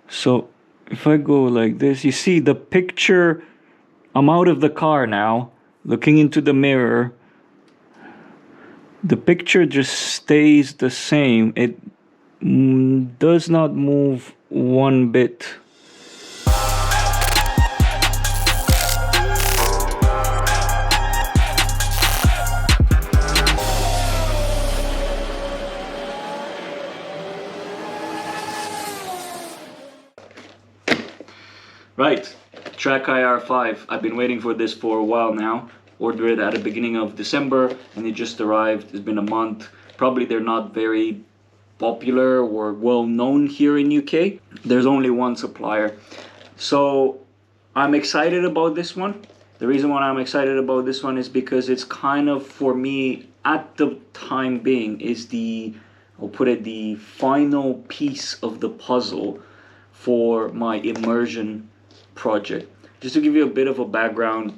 So if I go like this, you see the picture. I'm out of the car now, looking into the mirror. The picture just stays the same. It does not move one bit. Right, TrackIR 5. I've been waiting for this for a while now. Ordered it at the beginning of December and it just arrived. It's been a month. Probably they're not very popular or well known here in UK. There's only one supplier. So I'm excited about this one. The reason why I'm excited about this one is because it's kind of, for me, at the time being, is the, I'll put it, the final piece of the puzzle for my immersion project. Just to give you a bit of a background,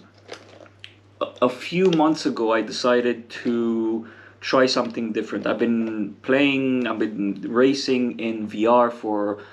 a few months ago I decided to try something different. I've been racing in VR for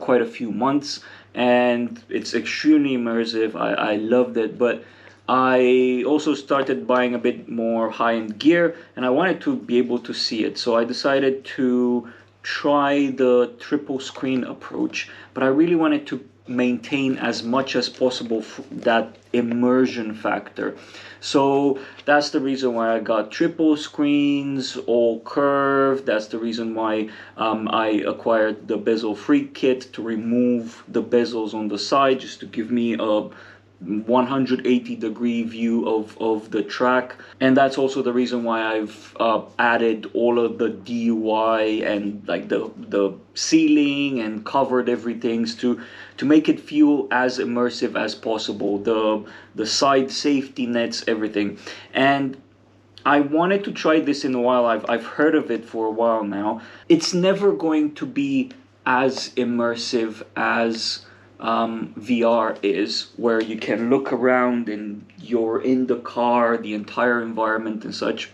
quite a few months, and it's extremely immersive. I loved it, but I also started buying a bit more high-end gear and I wanted to be able to see it. So I decided to try the triple screen approach, but I really wanted to maintain as much as possible that immersion factor. So that's the reason why I got triple screens, all curved. That's the reason why I acquired the bezel free kit to remove the bezels on the side, just to give me a 180-degree view of the track. And that's also the reason why I've added all of the DUI and like the ceiling and covered everything to make it feel as immersive as possible. The side safety nets, everything. And I wanted to try this in a while. I've heard of it for a while now. It's never going to be as immersive as VR is, where you can look around and you're in the car, the entire environment and such.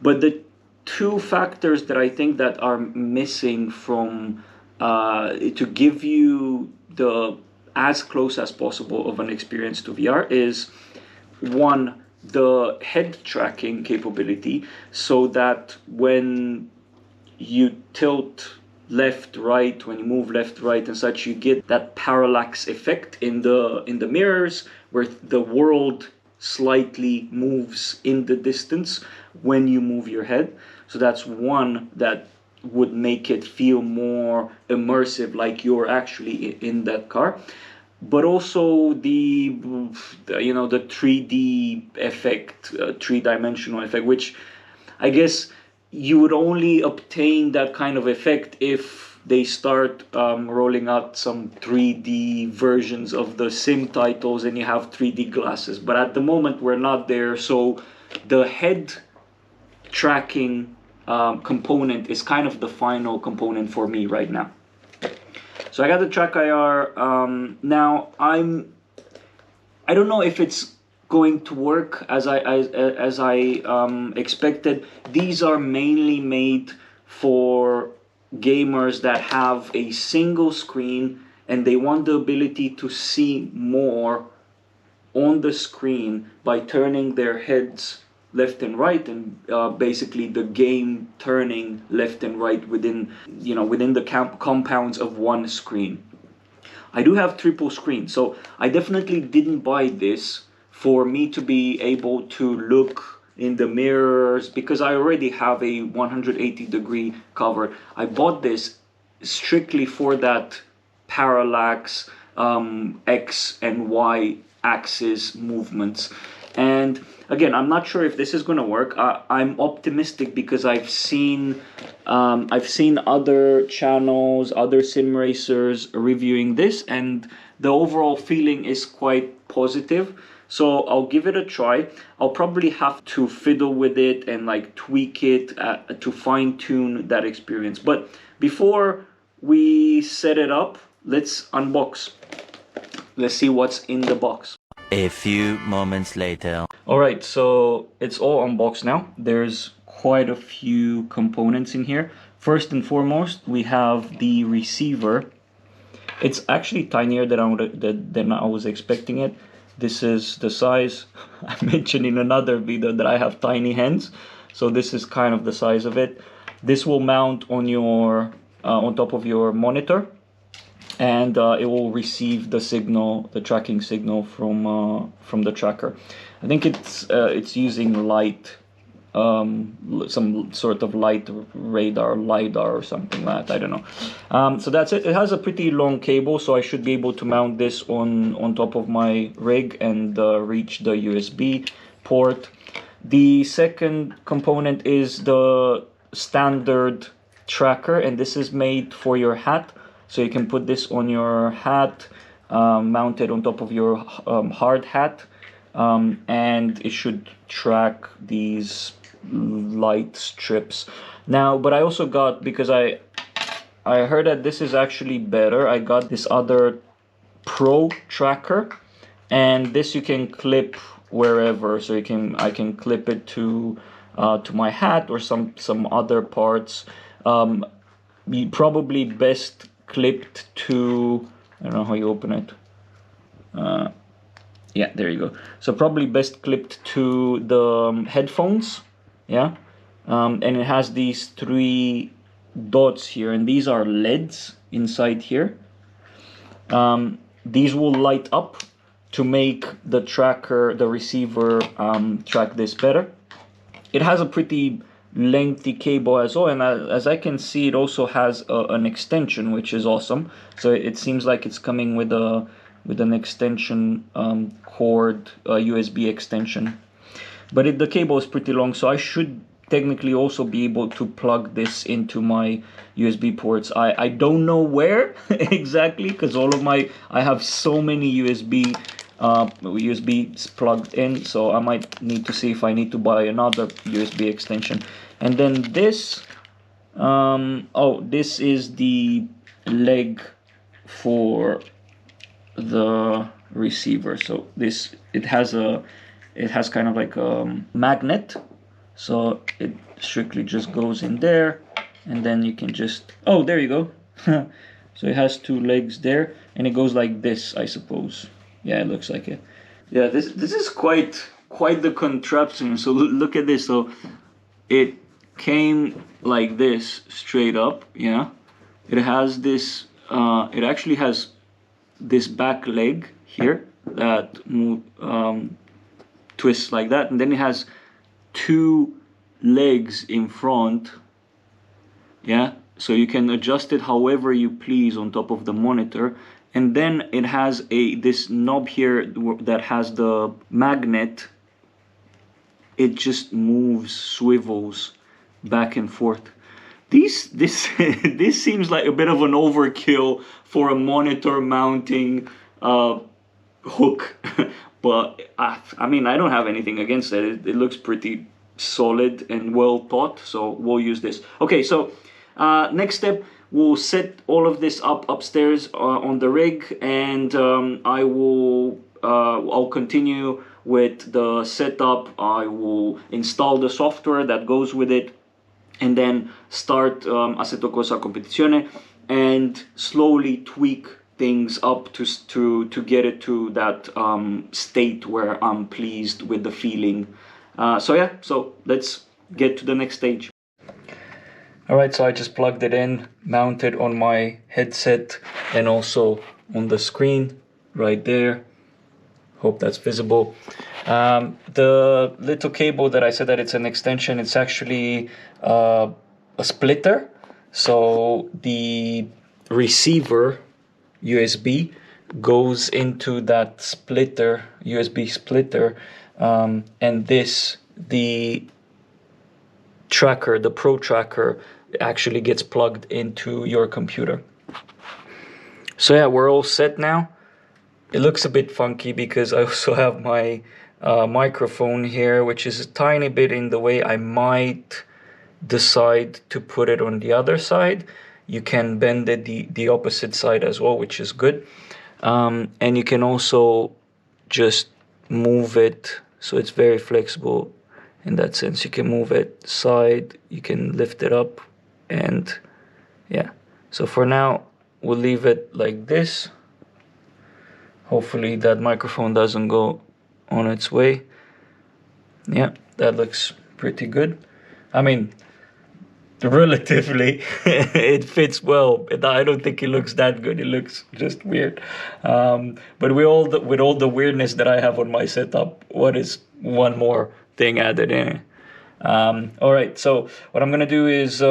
But the two factors that I think that are missing from to give you the as close as possible of an experience to VR is, one, the head tracking capability, so that when you tilt left, right, when you move left, right and such, you get that parallax effect in the mirrors, where the world slightly moves in the distance when you move your head. So that's one that would make it feel more immersive, like you're actually in that car. But also the 3D effect, three-dimensional effect, which I guess you would only obtain that kind of effect if they start rolling out some 3D versions of the sim titles and you have 3D glasses. But at the moment we're not there, so the head tracking component is kind of the final component for me right now. So I got the TrackIR. Now I don't know if it's going to work as I expected. These are mainly made for gamers that have a single screen and they want the ability to see more on the screen by turning their heads left and right, and basically the game turning left and right within the compounds of one screen. I do have triple screen, so I definitely didn't buy this for me to be able to look in the mirrors, because I already have a 180-degree cover. I bought this strictly for that parallax X and Y axis movements. And again, I'm not sure if this is going to work. I'm optimistic because I've seen other channels, other sim racers reviewing this, and the overall feeling is quite positive. So I'll give it a try. I'll probably have to fiddle with it and like tweak it to fine tune that experience. But before we set it up, let's unbox. Let's see what's in the box. A few moments later. Alright, so it's all unboxed now. There's quite a few components in here. First and foremost, we have the receiver. It's actually tinier than I was expecting it. This is the size. I mentioned in another video that I have tiny hands, so this is kind of the size of it. This will mount on your on top of your monitor, and it will receive the signal, the tracking signal from the tracker. I think it's using light, some sort of light radar, LiDAR or something like that, I don't know. So that's it. It has a pretty long cable, so I should be able to mount this on top of my rig and reach the USB port. The second component is the standard tracker, and this is made for your hat, so you can put this on your hat, mounted on top of your hard hat, and it should track these light strips. Now, but I also got, because I heard that this is actually better, I got this other Pro tracker, and this you can clip wherever, so I can clip it to my hat or some other parts. Probably best clipped to, I don't know how you open it. Yeah, there you go. So probably best clipped to the headphones. Yeah, and it has these 3 dots here, and these are LEDs inside here. These will light up to make the tracker, the receiver, track this better. It has a pretty lengthy cable as well, and as I can see, it also has an extension, which is awesome. So it seems like it's coming with an extension cord, USB extension. But the cable is pretty long, so I should technically also be able to plug this into my USB ports. I don't know where exactly, because I have so many USBs plugged in, so I might need to see if I need to buy another USB extension. And then this, this is the leg for the receiver. So it has kind of like a magnet, so it strictly just goes in there, and then you can just, oh, there you go. So it has 2 legs there, and it goes like this, I suppose. Yeah, it looks like it. Yeah, this is quite the contraption. So look at this. So it came like this, straight up. Yeah, it has this. It actually has this back leg here that twists like that, and then it has 2 legs in front. Yeah, so you can adjust it however you please on top of the monitor. And then it has this knob here that has the magnet. It just moves, swivels back and forth. This seems like a bit of an overkill for a monitor mounting hook. But I mean, I don't have anything against it. It looks pretty solid and well thought, so we'll use this. Okay, so next step, we'll set all of this up upstairs on the rig, and I'll continue with the setup. I will install the software that goes with it, and then start Assetto Corsa Competizione, and slowly tweak things up to get it to that state where I'm pleased with the feeling. So let's get to the next stage. Alright, so I just plugged it in, mounted on my headset, and also on the screen right there. Hope that's visible. The little cable that I said that it's an extension, it's actually a splitter. So the receiver USB goes into that splitter, USB splitter, and the tracker, the Pro tracker, actually gets plugged into your computer. So yeah, we're all set now. It looks a bit funky because I also have my microphone here, which is a tiny bit in the way. I might decide to put it on the other side. You can bend it the opposite side as well, which is good. And you can also just move it, so it's very flexible in that sense. You can move it side, you can lift it up, and yeah. So for now, we'll leave it like this. Hopefully that microphone doesn't go on its way. Yeah, that looks pretty good. I mean, relatively, it fits well. I don't think it looks that good. It looks just weird. But with all the weirdness that I have on my setup, what is one more thing added in? All right, so what I'm gonna do is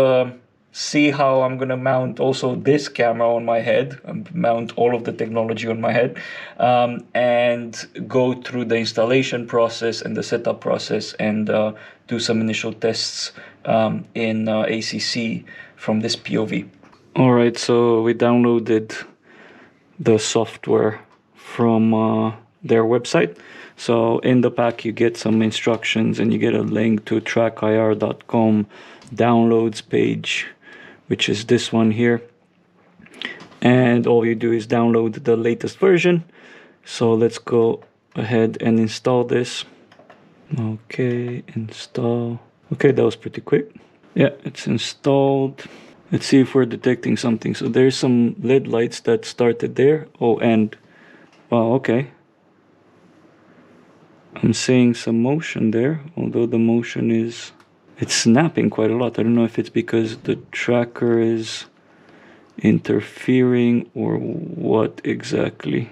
see how I'm gonna mount also this camera on my head, mount all of the technology on my head, and go through the installation process and the setup process, and do some initial tests in ACC from this POV. All right, so we downloaded the software from their website. So in the pack you get some instructions, and you get a link to TrackIR.com downloads page, which is this one here. And all you do is download the latest version. So let's go ahead and install this. Okay, install. Okay, that was pretty quick. Yeah, it's installed. Let's see if we're detecting something. So there's some LED lights that started there. Oh, and wow, okay. I'm seeing some motion there, although the motion it's snapping quite a lot. I don't know if it's because the tracker is interfering or what exactly.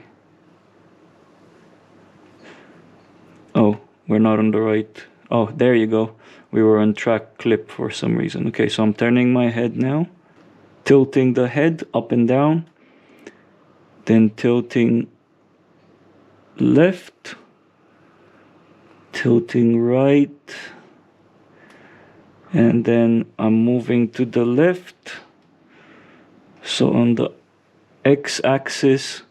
Oh, we're not on the right. Oh, there you go. We were on track clip for some reason. Okay, so I'm turning my head now, tilting the head up and down, then tilting left, tilting right, and then I'm moving to the left. So on the x-axis,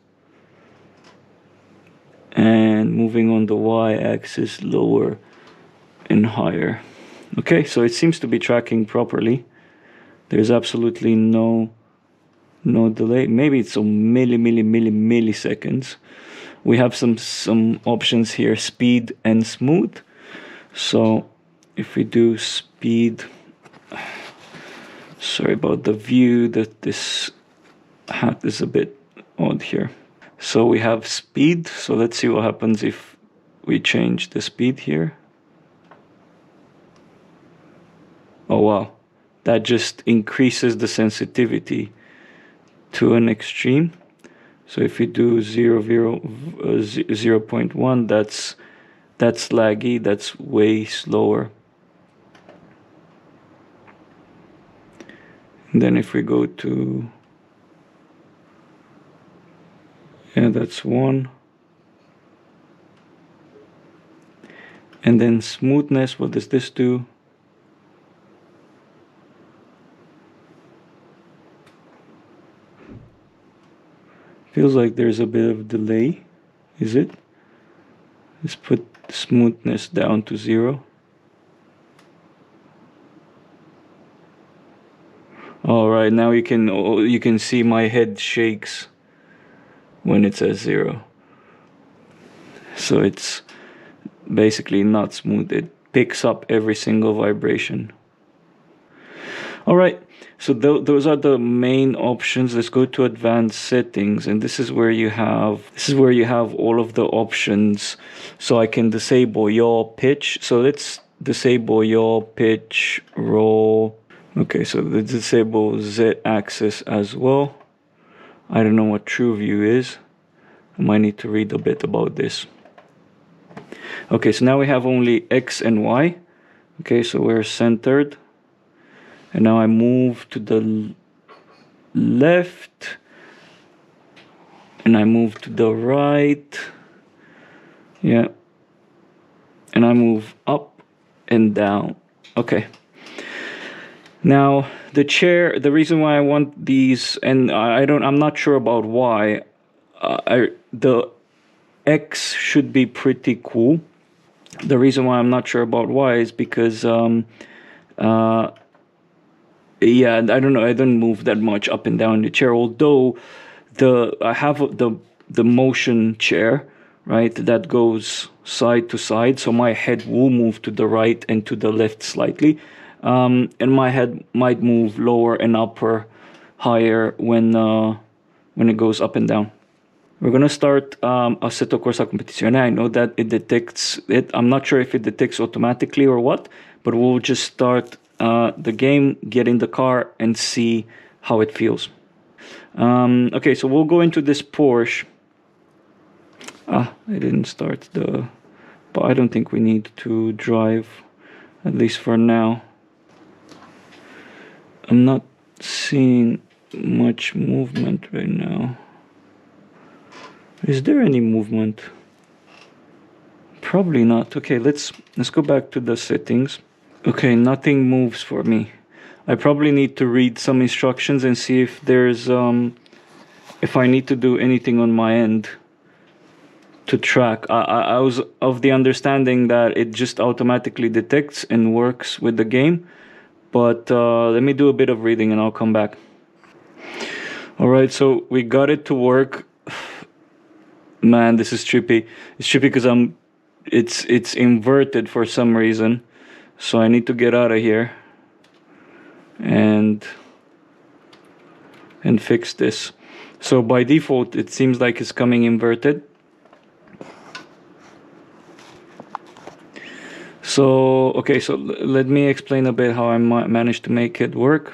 and moving on the y-axis, lower and higher. Okay, so it seems to be tracking properly. There's absolutely no delay. Maybe it's some milliseconds. We have some options here, speed and smooth. So if we do speed, sorry about the view, that this hat is a bit odd here. So we have speed. So let's see what happens if we change the speed here. Oh wow, that just increases the sensitivity to an extreme. So if you do 0.1, that's laggy, that's way slower. And then if we go to, yeah, that's 1. And then smoothness, what does this do? Feels like there's a bit of delay. Is it? Let's put smoothness down to 0. All right, now you can see my head shakes when it says 0. So it's basically not smooth. It picks up every single vibration. All right, so those are the main options. Let's go to advanced settings, and this is where you have all of the options. So I can disable yaw pitch. So let's disable yaw pitch roll. Okay, so let's disable Z axis as well. I don't know what true view is. I might need to read a bit about this. Okay, so now we have only X and Y. Okay, so we're centered. And now I move to the left, and I move to the right. Yeah. And I move up and down. Okay. Now the chair, the reason why I want these, and I'm not sure about why, the X should be pretty cool. The reason why I'm not sure about why is because yeah, I don't know. I don't move that much up and down the chair. Although I have the motion chair, right? That goes side to side, so my head will move to the right and to the left slightly, and my head might move lower and upper, higher when when it goes up and down. We're gonna start Assetto Corsa Competizione. I know that it detects it. I'm not sure if it detects automatically or what, but we'll just start the game, get in the car, and see how it feels. Okay, so we'll go into this Porsche. I didn't start the... But I don't think we need to drive, at least for now. I'm not seeing much movement right now. Is there any movement? Probably not. Okay, let's go back to the settings. Okay, nothing moves for me. I probably need to read some instructions and see if there's if I need to do anything on my end to track. I was of the understanding that it just automatically detects and works with the game, but let me do a bit of reading and I'll come back. All right, so we got it to work. Man, this is trippy. It's trippy because it's inverted for some reason, so I need to get out of here and fix this. So by default it seems like it's coming inverted. So okay, so let me explain a bit how I managed to make it work.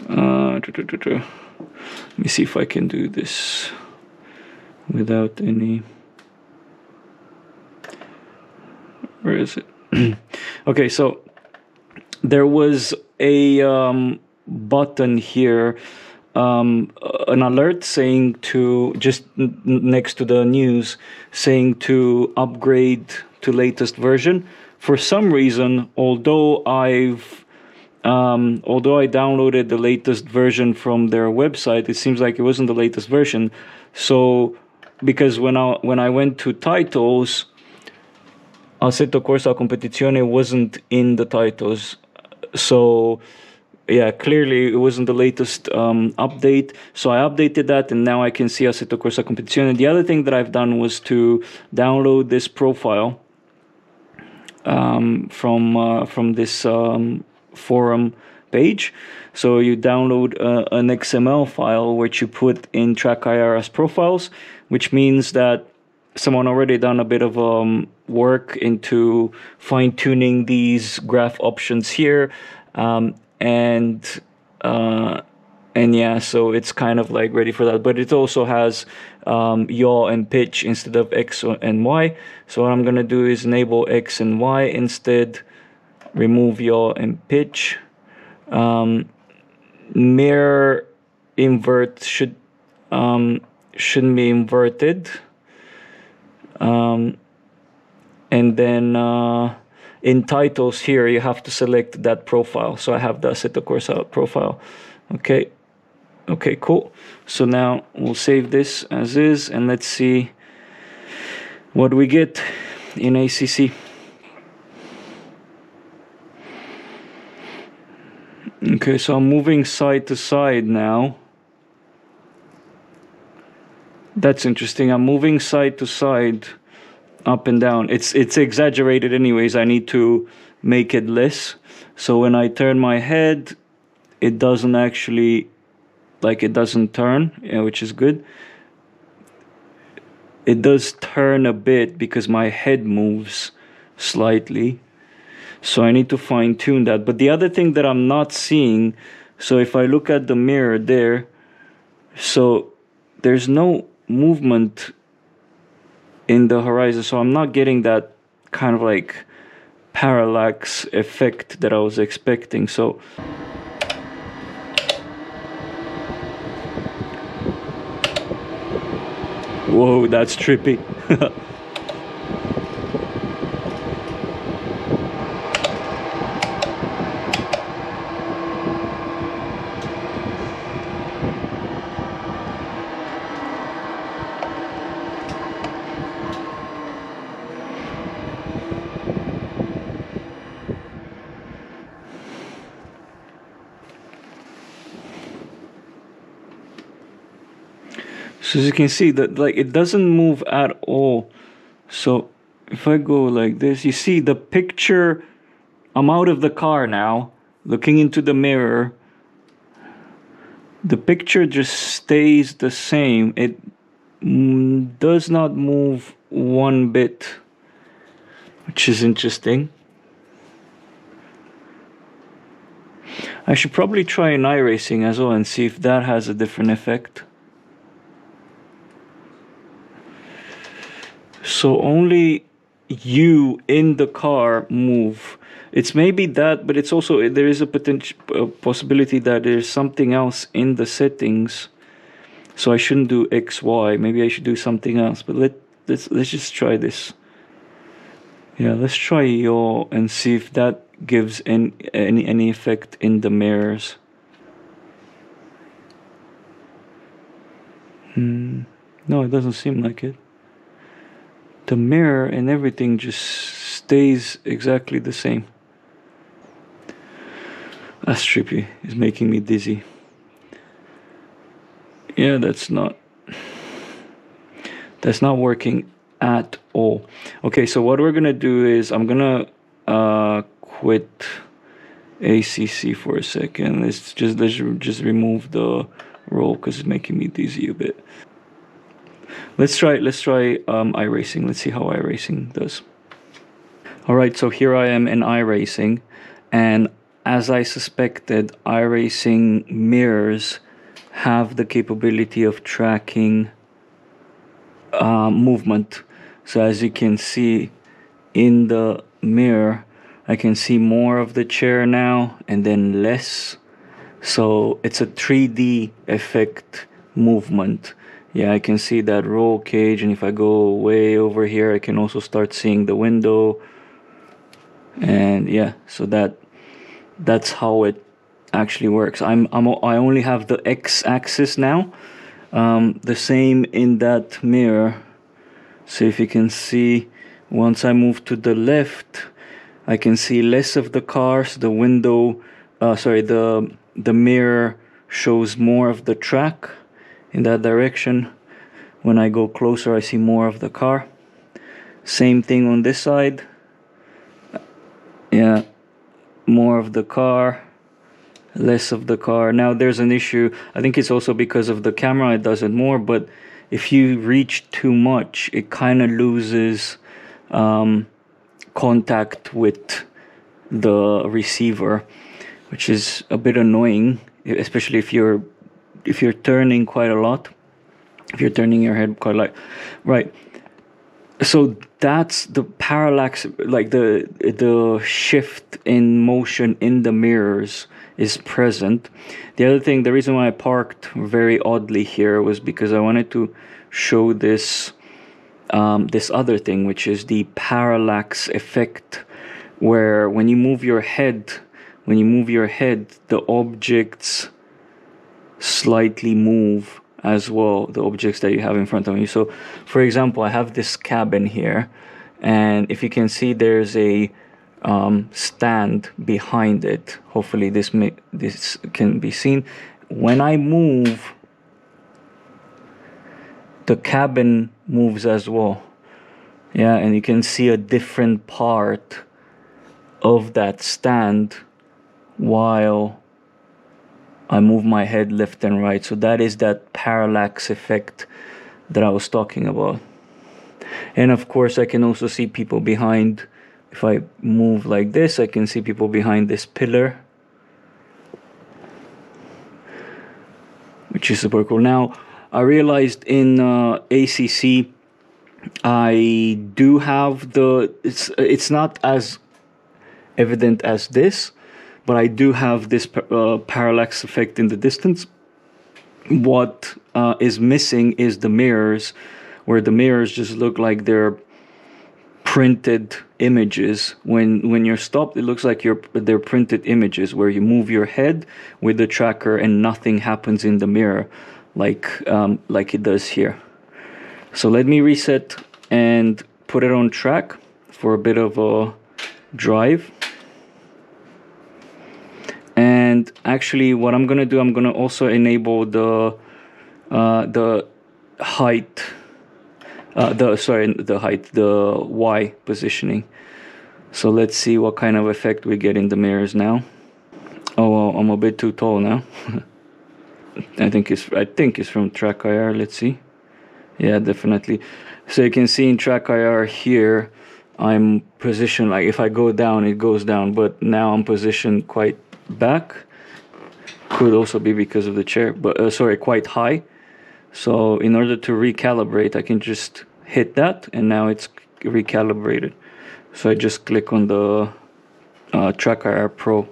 Let me see if I can do this without any... Where is it? Okay, so there was a button here, an alert saying to, just next to the news, saying to upgrade to latest version. For some reason, although I downloaded the latest version from their website, it seems like it wasn't the latest version. So because when I went to titles, Assetto Corsa Competizione wasn't in the titles. So yeah, clearly it wasn't the latest update. So I updated that, and now I can see Assetto Corsa Competizione. The other thing that I've done was to download this profile from this forum page. So you download an XML file which you put in TrackIR as profiles, which means that someone already done a bit of work into fine-tuning these graph options here, and yeah, so it's kind of like ready for that. But it also has yaw and pitch instead of X and Y. So what I'm gonna do is enable X and Y instead, remove yaw and pitch. Mirror invert shouldn't be inverted. And then in titles here you have to select that profile. So I have the Assetto Corsa profile. Okay, cool. So now we'll save this as is, and let's see what we get in ACC. Okay, so I'm moving side to side now. That's interesting. I'm moving side to side, up and down. It's exaggerated anyways. I need to make it less. So when I turn my head, it doesn't actually, like, it doesn't turn, yeah, which is good. It does turn a bit because my head moves slightly. So I need to fine tune that. But the other thing that I'm not seeing, so if I look at the mirror there, so there's no movement in the horizon. So I'm not getting that kind of like parallax effect that I was expecting. So whoa, that's trippy. So as you can see, that like it doesn't move at all. So if I go like this, you see the picture. I'm out of the car now, looking into the mirror, the picture just stays the same. It does not move one bit, which is interesting. I should probably try an iRacing as well and see if that has a different effect. So only you in the car move. It's maybe that, but it's also, there is a potential possibility that there's something else in the settings. So I shouldn't do XY. Maybe I should do something else. But let's just try this. Yeah, let's try yaw and see if that gives any effect in the mirrors. No, it doesn't seem like it. The mirror and everything just stays exactly the same. That's trippy. It's making me dizzy. Yeah, that's not working at all. Okay, so what we're gonna do is I'm gonna quit ACC for a second. Let's just remove the roll because it's making me dizzy a bit. Let's try iRacing. Let's see how iRacing does. All right, so here I am in iRacing, and as I suspected, iRacing mirrors have the capability of tracking movement. So as you can see in the mirror, I can see more of the chair now and then less. So it's a 3D effect movement. Yeah, I can see that roll cage, and if I go way over here, I can also start seeing the window. And yeah, so that's how it actually works. I only have the x-axis now. The same in that mirror. So if you can see, once I move to the left, I can see less of the cars. The window, the mirror shows more of the track in that direction. When I go closer, I see more of the car. Same thing on this side. Yeah, more of the car, less of the car. Now there's an issue. I think it's also because of the camera, it does it more, but if you reach too much, it kind of loses contact with the receiver, which is a bit annoying, especially if you're turning quite a lot, if you're turning your head quite a lot. Right. So that's the parallax, like the shift in motion in the mirrors is present. The other thing, the reason why I parked very oddly here was because I wanted to show this this other thing, which is the parallax effect, where when you move your head, the objects slightly move as well, the objects that you have in front of you. So for example, I have this cabin here, and if you can see, there's a stand behind it. Hopefully this can be seen. When I move, the cabin moves as well. Yeah, and you can see a different part of that stand while I move my head left and right. So that is that parallax effect that I was talking about. And of course, I can also see people behind. If I move like this, I can see people behind this pillar, which is super cool. Now, I realized in ACC, I do have it's not as evident as this, but I do have this parallax effect in the distance. What is missing is the mirrors, where the mirrors just look like they're printed images. When you're stopped, it looks like they're printed images, where you move your head with the tracker and nothing happens in the mirror, like it does here. So let me reset and put it on track for a bit of a drive. And actually, what I'm gonna do, I'm gonna also enable the height, the Y positioning. So let's see what kind of effect we get in the mirrors now. Oh well, I'm a bit too tall now. I think it's from TrackIR. Let's see. Yeah, definitely. So you can see in TrackIR here, I'm positioned, like if I go down, it goes down, but now I'm positioned quite back. Could also be because of the chair, but sorry, quite high. So in order to recalibrate, I can just hit that, and now it's recalibrated. So I just click on the TrackIR Pro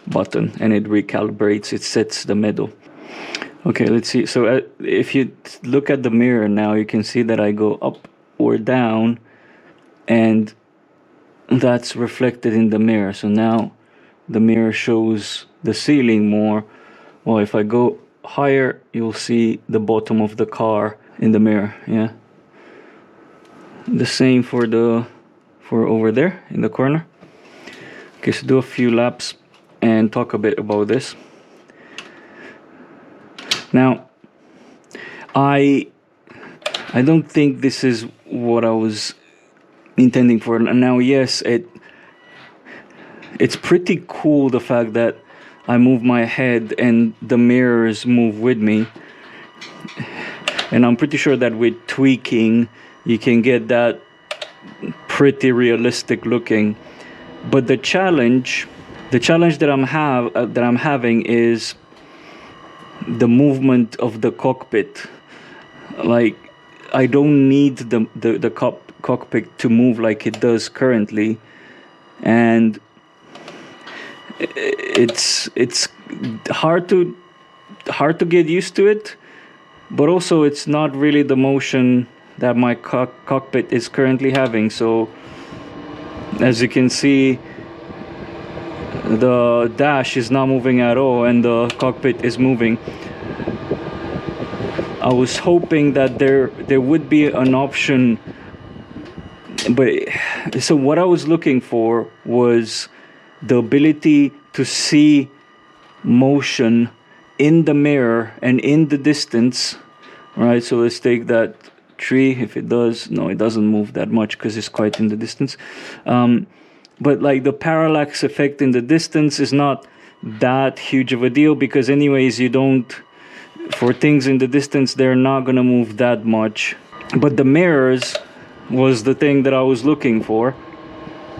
button, and it recalibrates. It sets the middle. Okay, let's see. So if you look at the mirror now, you can see that I go up or down, and that's reflected in the mirror. So now the mirror shows the ceiling more. Well, if I go higher, you'll see the bottom of the car in the mirror. Yeah. The same for over there in the corner. Okay, so do a few laps and talk a bit about this. Now, I don't think this is what I was intending for. Now, yes, it's pretty cool, the fact that I move my head and the mirrors move with me. And I'm pretty sure that with tweaking, you can get that pretty realistic looking. But the challenge that I'm having is the movement of the cockpit. Like, I don't need the cockpit to move like it does currently, and it's hard to get used to it. But also, it's not really the motion that my cockpit is currently having. So as you can see, the dash is not moving at all, and the cockpit is moving. I was hoping that there would be an option, but so what I was looking for was the ability to see motion in the mirror and in the distance. Right, so let's take that tree. If it does, no, it doesn't move that much because it's quite in the distance. But like the parallax effect in the distance is not that huge of a deal, because anyways, for things in the distance, they're not gonna move that much. But the mirrors was the thing that I was looking for,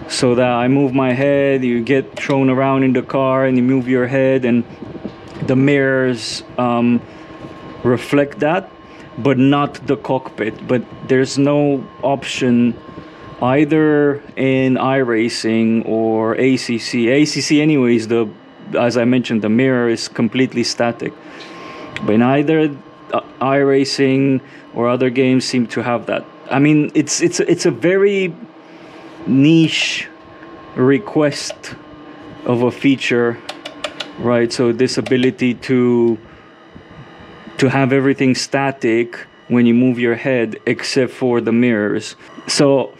so that I move my head, you get thrown around in the car, and you move your head, and the mirrors reflect that, but not the cockpit. But there's no option either in iRacing or ACC anyways. As I mentioned, the mirror is completely static, but in either iRacing or other games seem to have that. I mean, it's a very niche request of a feature, right? So this ability to have everything static when you move your head, except for the mirrors. So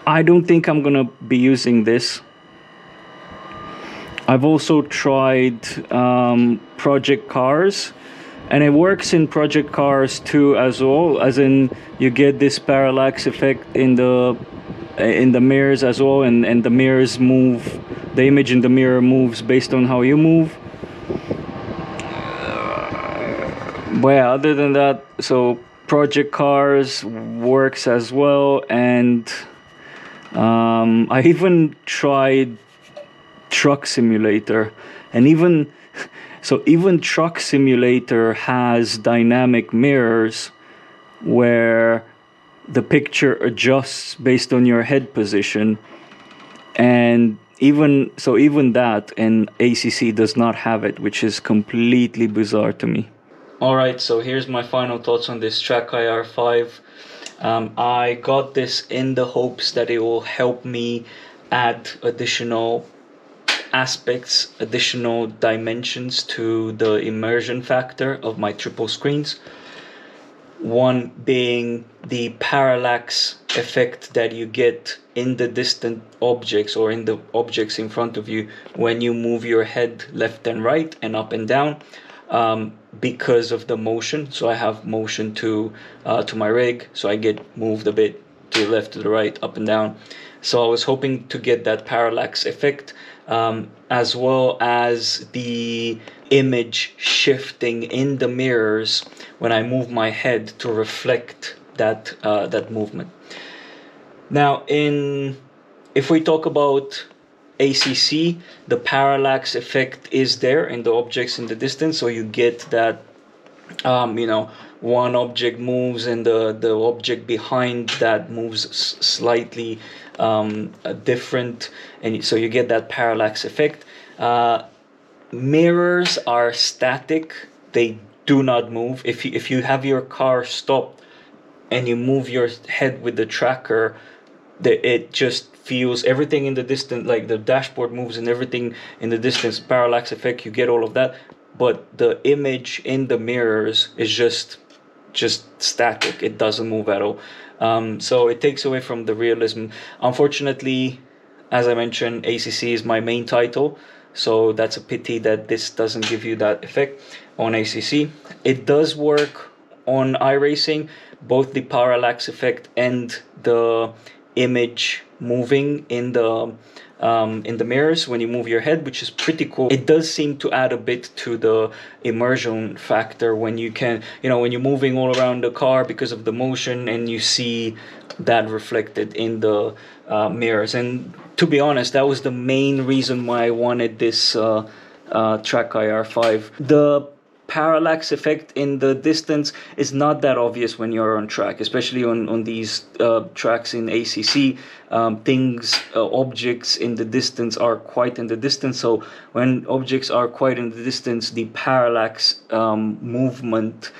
I don't think I'm gonna be using this. I've also tried Project Cars, and it works in Project Cars too, as well, as in you get this parallax effect in the mirrors as well, and the mirrors move, the image in the mirror moves based on how you move. But yeah, other than that, so Project Cars works as well, and I even tried Truck Simulator, and even Truck Simulator has dynamic mirrors where the picture adjusts based on your head position, and even that, and ACC does not have it, which is completely bizarre to me. Alright, so here's my final thoughts on this TrackIR 5. I got this in the hopes that it will help me add additional aspects, additional dimensions to the immersion factor of my triple screens. One being the parallax effect that you get in the distant objects, or in the objects in front of you, when you move your head left and right and up and down, because of the motion. So I have motion to my rig, so I get moved a bit to the left, to the right, up and down. So I was hoping to get that parallax effect, as well as the image shifting in the mirrors when I move my head to reflect that that movement. Now, if we talk about ACC, the parallax effect is there in the objects in the distance, so you get that one object moves and the object behind that moves slightly different, and so you get that parallax effect. Mirrors are static; they do not move. If you have your car stopped and you move your head with the tracker, it just feels everything in the distance, like the dashboard moves and everything in the distance. Parallax effect, you get all of that, but the image in the mirrors is just static. It doesn't move at all. So it takes away from the realism. Unfortunately, as I mentioned, ACC is my main title, so that's a pity that this doesn't give you that effect on ACC. It does work on iRacing, both the parallax effect and the image moving in the mirrors when you move your head, which is pretty cool. It does seem to add a bit to the immersion factor when you can, when you're moving all around the car because of the motion and you see that reflected in the mirrors. And to be honest, that was the main reason why I wanted this TrackIR 5. The parallax effect in the distance is not that obvious when you're on track, especially on these tracks in ACC. Objects in the distance are quite in the distance, so when objects are quite in the distance, the parallax movement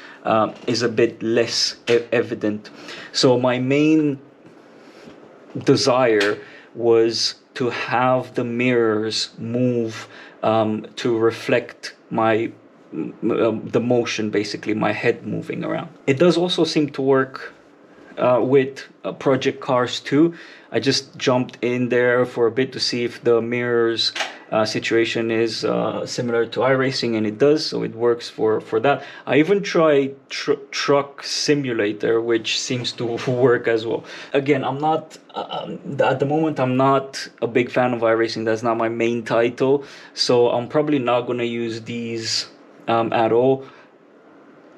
is a bit less evident. So my main desire was to have the mirrors move to reflect the motion, basically my head moving around. It does also seem to work with Project Cars 2. I just jumped in there for a bit to see if the mirrors situation is similar to iRacing, and it does, so it works for that. I even tried Truck Simulator, which seems to work as well. Again, I'm not at the moment I'm not a big fan of iRacing. That's not my main title, so I'm probably not going to use these at all.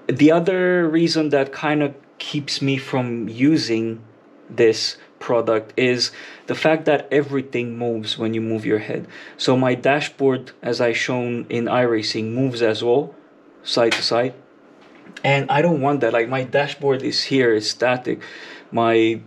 The other reason that kind of keeps me from using this product is the fact that everything moves when you move your head. So my dashboard, as I shown in iRacing, moves as well, side to side, and I don't want that. Like, my dashboard is here, it's static. I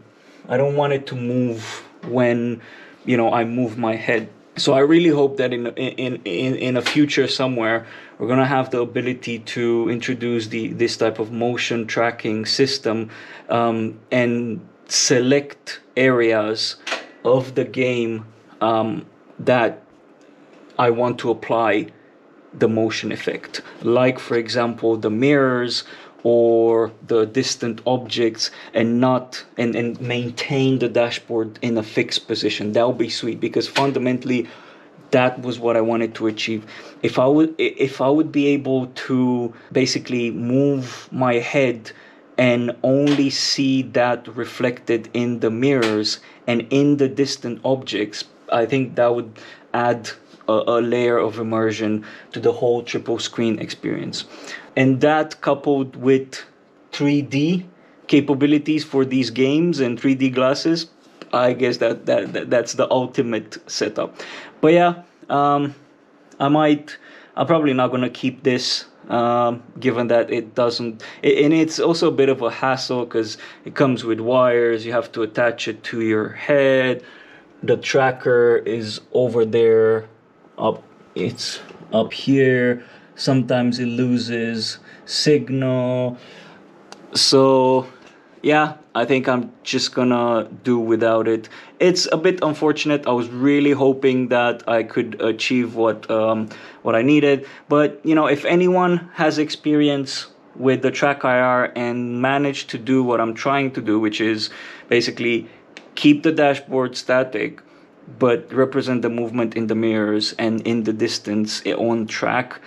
don't want it to move when I move my head. So I really hope that in a future somewhere we're gonna have the ability to introduce this type of motion tracking system and select areas of the game that I want to apply the motion effect, like for example the mirrors or the distant objects, and maintain the dashboard in a fixed position. That would be sweet, because fundamentally that was what I wanted to achieve. If I would be able to basically move my head and only see that reflected in the mirrors and in the distant objects, I think that would add a layer of immersion to the whole triple screen experience. And that, coupled with 3D capabilities for these games and 3D glasses, I guess that's the ultimate setup. But yeah, I'm probably not gonna keep this, given that it doesn't, and it's also a bit of a hassle because it comes with wires. You have to attach it to your head. The tracker is over there, it's up here. Sometimes it loses signal. So yeah, I think I'm just gonna do without it. It's a bit unfortunate. I was really hoping that I could achieve what I needed. But if anyone has experience with the TrackIR and managed to do what I'm trying to do, which is basically keep the dashboard static but represent the movement in the mirrors and in the distance on track,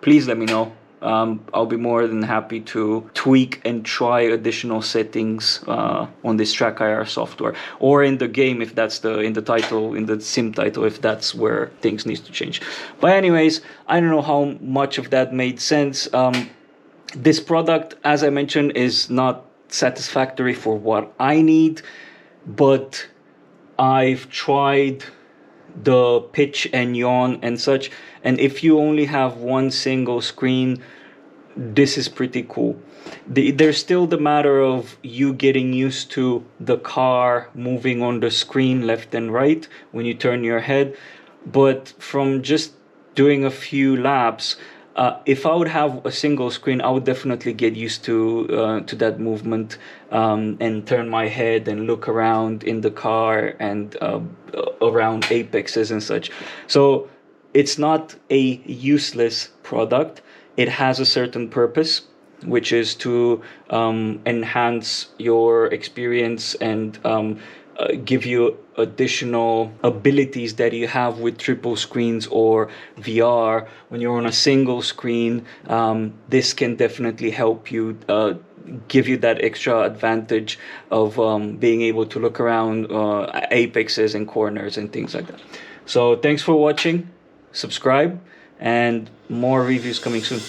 please let me know. I'll be more than happy to tweak and try additional settings on this TrackIR software, or in the game if that's in the sim title, if that's where things need to change. But anyways, I don't know how much of that made sense. This product, as I mentioned, is not satisfactory for what I need, but I've tried the pitch and yawn and such, and if you only have one single screen, this is pretty cool. There's still the matter of you getting used to the car moving on the screen left and right when you turn your head, but from just doing a few laps, if I would have a single screen, I would definitely get used to that movement, and turn my head and look around in the car and around apexes and such. So it's not a useless product. It has a certain purpose, which is to enhance your experience and give you additional abilities that you have with triple screens or VR. When you're on a single screen, this can definitely help you, give you that extra advantage of being able to look around apexes and corners and things like that. So thanks for watching, subscribe, and more reviews coming soon.